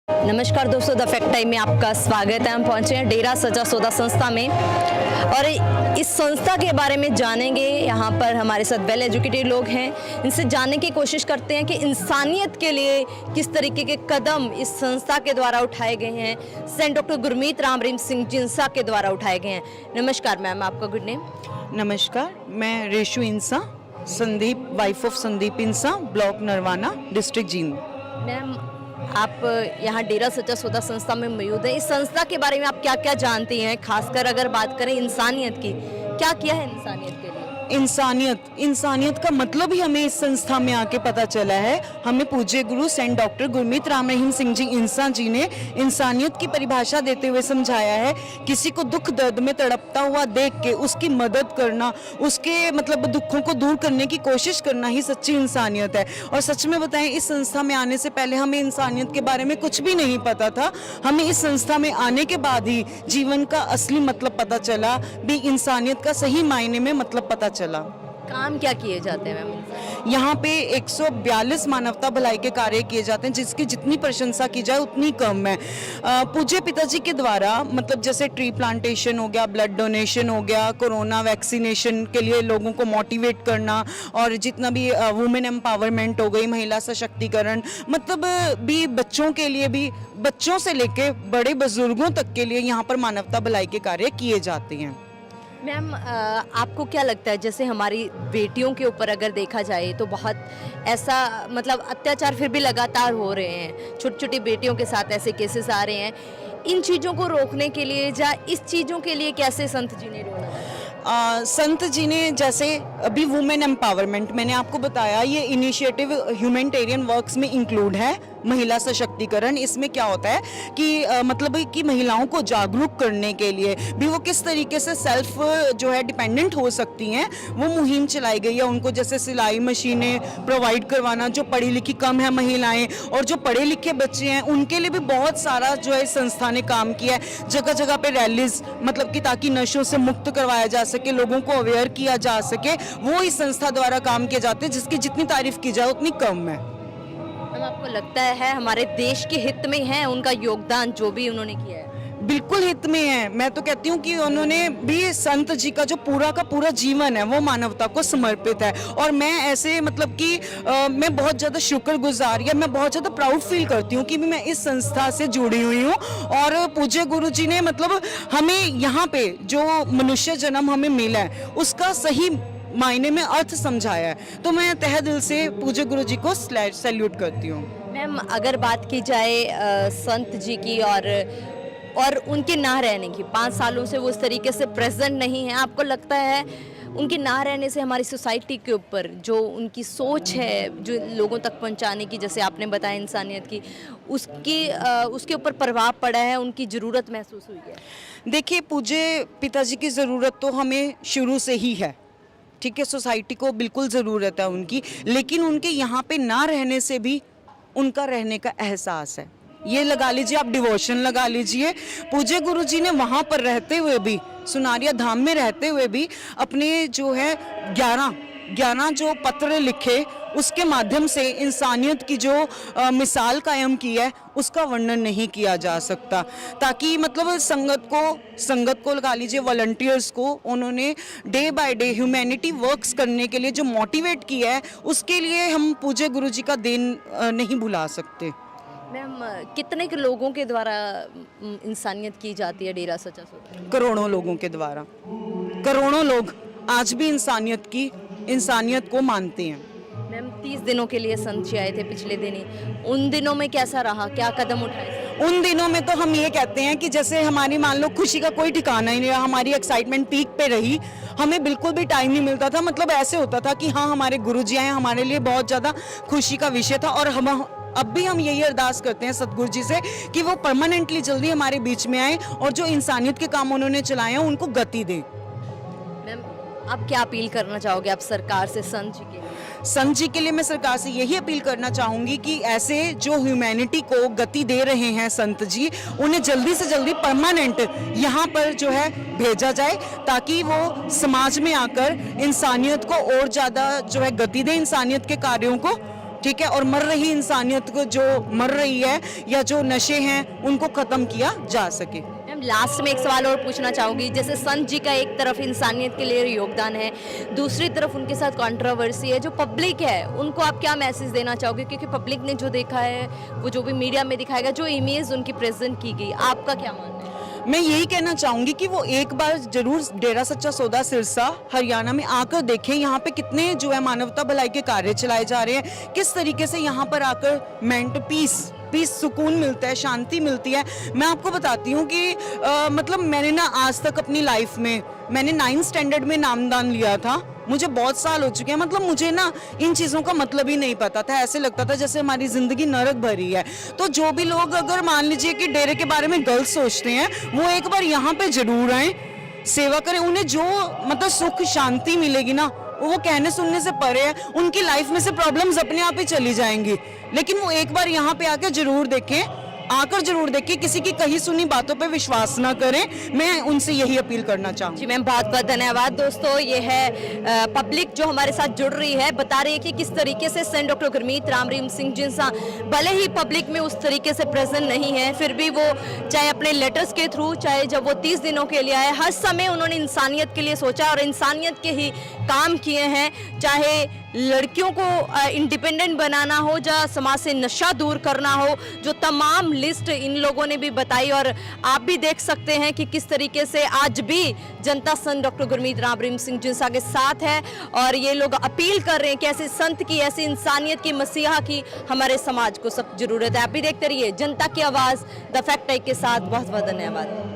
नमस्कार दोस्तों, the fact time में आपका स्वागत है। हम पहुंचे हैं डेरा सच्चा सौदा संस्था में और इस संस्था के बारे में जानेंगे। यहाँ पर हमारे साथ वेल एजुकेटेड लोग हैं, इनसे जानने की कोशिश करते हैं कि इंसानियत के लिए किस तरीके के कदम इस संस्था के द्वारा उठाए गए हैं, सेंट डॉक्टर गुरमीत राम रहीम सिंह जिंसा के द्वारा उठाए गए हैं। नमस्कार मैम, आपका गुड नेम? नमस्कार, मैं Reshu Insa, Sandeep, wife of Sandeep Insa, block Narwana, district Jind. Ma'am, आप यहाँ डेरा सच्चा सौदा संस्था में मौजूद हैं। इस संस्था के बारे में आप क्या क्या जानती हैं, खासकर अगर बात करें इंसानियत की, क्या किया है इंसानियत के लिए? इंसानियत का मतलब ही हमें इस संस्था में आके पता चला है। हमें पूज्य गुरु सेंट डॉक्टर गुरमीत राम रहीम सिंह जी इंसा जी ने इंसानियत की परिभाषा देते हुए समझाया है। किसी को दुख दर्द में तड़पता हुआ देख के उसकी मदद करना, उसके मतलब दुखों को दूर करने की कोशिश करना ही सच्ची इंसानियत है। और सच में बताएं, इस संस्था में आने से पहले हमें इंसानियत के बारे में कुछ भी नहीं पता था। हमें इस संस्था में आने के बाद ही जीवन का असली मतलब पता चला, भी इंसानियत का सही मायने में मतलब पता चला। काम क्या किए जाते हैं मैम? यहाँ पे 142 मानवता भलाई के कार्य किए जाते हैं, जिसकी जितनी प्रशंसा की जाए उतनी कम है। पूज्य पिताजी के द्वारा मतलब जैसे ट्री प्लांटेशन हो गया, ब्लड डोनेशन हो गया, कोरोना वैक्सीनेशन के लिए लोगों को मोटिवेट करना, और जितना भी वुमेन एम्पावरमेंट हो गई, महिला सशक्तिकरण, मतलब भी बच्चों के लिए भी, बच्चों से लेके बड़े बुजुर्गों तक के लिए यहाँ पर मानवता भलाई के कार्य किए जाते हैं। मैम, आपको क्या लगता है, जैसे हमारी बेटियों के ऊपर अगर देखा जाए तो बहुत ऐसा मतलब अत्याचार फिर भी लगातार हो रहे हैं, छोटी छोटी बेटियों के साथ ऐसे केसेस आ रहे हैं। इन चीज़ों को रोकने के लिए या इस चीज़ों के लिए कैसे संत जी ने रोका? संत जी ने जैसे अभी वुमेन एम्पावरमेंट मैंने आपको बताया, ये इनिशिएटिव ह्यूमैनिटेरियन वर्क्स में इंक्लूड है। महिला सशक्तिकरण, इसमें क्या होता है कि मतलब कि महिलाओं को जागरूक करने के लिए भी वो किस तरीके से सेल्फ जो है डिपेंडेंट हो सकती हैं, वो मुहिम चलाई गई है। उनको जैसे सिलाई मशीनें प्रोवाइड करवाना, जो पढ़ी लिखी कम है महिलाएं और जो पढ़े लिखे बच्चे हैं, उनके लिए भी बहुत सारा जो है संस्था ने काम किया है। जगह जगह पे रैलीज, मतलब कि ताकि नशों से मुक्त करवाया जा सके, लोगों को अवेयर किया जा सके, वो इस संस्था द्वारा काम किए जाते हैं, जिसकी जितनी तारीफ की जाए उतनी कम है। आपको लगता है हमारे देश के हित में है उनका योगदान जो भी उन्होंने किया है? बिल्कुल हित में है। मैं तो कहती हूँ कि उन्होंने भी, संत जी का जो पूरा का पूरा जीवन है वो मानवता को समर्पित है। और मैं ऐसे मतलब कि मैं बहुत ज़्यादा शुक्रगुजार या मैं बहुत ज़्यादा प्राउड फील करती हूँ कि मैं इस संस्था से जुड़ी हुई हूँ। और पूज्य गुरु जी ने मतलब हमें यहाँ पे जो मनुष्य जन्म हमें मिला है उसका सही मायने में अर्थ समझाया है। तो मैं तहे दिल से पूज्य गुरु जी को सैल्यूट करती हूँ। मैम, अगर बात की जाए संत जी की और उनके ना रहने की, 5 सालों से वो इस तरीके से प्रेजेंट नहीं है, आपको लगता है उनके ना रहने से हमारी सोसाइटी के ऊपर जो उनकी सोच है, जो लोगों तक पहुंचाने की, जैसे आपने बताया इंसानियत की, उसके ऊपर प्रभाव पड़ा है, उनकी ज़रूरत महसूस हुई है? देखिए, पूज्य पिताजी की ज़रूरत तो हमें शुरू से ही है, ठीक है, सोसाइटी को बिल्कुल ज़रूरत है उनकी, लेकिन उनके यहाँ पे ना रहने से भी उनका रहने का एहसास है। ये लगा लीजिए, आप डिवोशन लगा लीजिए। पूज्य गुरु जी ने वहाँ पर रहते हुए भी, सुनारिया धाम में रहते हुए भी अपने जो है 11 जो पत्र लिखे, उसके माध्यम से इंसानियत की जो मिसाल कायम की है उसका वर्णन नहीं किया जा सकता। ताकि मतलब संगत को लगा लीजिए, वॉलंटियर्स को उन्होंने day by day humanity works करने के लिए जो मोटिवेट किया है, उसके लिए हम पूज्य गुरु जी का देन नहीं भुला सकते। मैम, कितने के लोगों के द्वारा इंसानियत की जाती है डेरा सच्चा सौदा? करोड़ों लोगों के द्वारा। करोड़ों लोग आज भी इंसानियत को मानते हैं। मैम, 30 दिनों के लिए संत जी आए थे पिछले दिन ही, उन दिनों में कैसा रहा, क्या कदम उठाए? उन दिनों में तो हम ये कहते हैं कि जैसे हमारी मान लो खुशी का कोई ठिकाना ही नहीं रहा, हमारी एक्साइटमेंट पीक पे रही, हमें बिल्कुल भी टाइम नहीं मिलता था। मतलब ऐसे होता था कि हाँ, हमारे गुरुजी आए, हमारे लिए बहुत ज़्यादा खुशी का विषय था। और अब भी हम यही अरदास करते हैं सतगुरु जी से कि वो परमानेंटली जल्दी हमारे बीच में आए और जो इंसानियत के काम उन्होंने चलाए हैं उनको गति दें। मैम, आप क्या अपील करना चाहोगे आप सरकार से, संत जी के लिए? संत जी के लिए मैं सरकार से यही अपील करना चाहूँगी कि ऐसे जो ह्यूमैनिटी को गति दे रहे हैं संत जी, उन्हें जल्दी से जल्दी परमानेंट यहाँ पर जो है भेजा जाए, ताकि वो समाज में आकर इंसानियत को और ज़्यादा जो है गति दे, इंसानियत के कार्यों को ठीक है, और मर रही इंसानियत को जो मर रही है या जो नशे हैं उनको खत्म किया जा सके। मैम लास्ट में एक सवाल और पूछना चाहूँगी, जैसे संत जी का एक तरफ इंसानियत के लिए योगदान है, दूसरी तरफ उनके साथ कंट्रोवर्सी है, जो पब्लिक है उनको आप क्या मैसेज देना चाहोगे? क्योंकि पब्लिक ने जो देखा है, वो जो भी मीडिया में दिखाएगा, जो इमेज उनकी प्रेजेंट की गई, आपका क्या मानना है? मैं यही कहना चाहूंगी कि वो एक बार जरूर डेरा सच्चा सौदा सिरसा हरियाणा में आकर देखें, यहाँ पे कितने जो है मानवता भलाई के कार्य चलाए जा रहे हैं, किस तरीके से यहाँ पर आकर मेंट पीस सुकून मिलता है, शांति मिलती है। मैं आपको बताती हूँ कि मतलब मैंने ना आज तक अपनी लाइफ में मैंने 9th स्टैंडर्ड में नामदान लिया था, मुझे बहुत साल हो चुके हैं, मतलब मुझे ना इन चीज़ों का मतलब ही नहीं पता था, ऐसे लगता था जैसे हमारी ज़िंदगी नरक भरी है। तो जो भी लोग अगर मान लीजिए कि डेरे के बारे में गलत सोचते हैं, वो एक बार यहाँ पे जरूर आए, सेवा करें, उन्हें जो मतलब सुख शांति मिलेगी ना, वो कहने सुनने से परे है, उनकी लाइफ में से प्रॉब्लम्स अपने आप ही चली जाएंगी। लेकिन वो एक बार यहाँ पे आकर जरूर देखें, किसी की कही सुनी बातों पे विश्वास ना करें। मैं उनसे यही अपील करना चाहूँगी। जी मैम, बहुत बहुत धन्यवाद। दोस्तों, ये है पब्लिक जो हमारे साथ जुड़ रही है, बता रही है कि किस तरीके से सेंट डॉक्टर गुरमीत राम रहीम सिंह जिनसा भले ही पब्लिक में उस तरीके से प्रेजेंट नहीं है, फिर भी वो चाहे अपने लेटर्स के थ्रू, चाहे जब वो 30 दिनों के लिए आए, हर समय उन्होंने इंसानियत के लिए सोचा और इंसानियत के ही काम किए हैं। चाहे लड़कियों को इंडिपेंडेंट बनाना हो, या समाज से नशा दूर करना हो, जो तमाम लिस्ट इन लोगों ने भी बताई। और आप भी देख सकते हैं कि किस तरीके से आज भी जनता संत डॉक्टर गुरमीत राम रहीम सिंह जिनसा के साथ है, और ये लोग अपील कर रहे हैं कि ऐसे संत की, ऐसी इंसानियत की, मसीहा की हमारे समाज को सब जरूरत है। आप भी देखते रहिए जनता की आवाज़ द फैक्ट के साथ। बहुत बहुत धन्यवाद।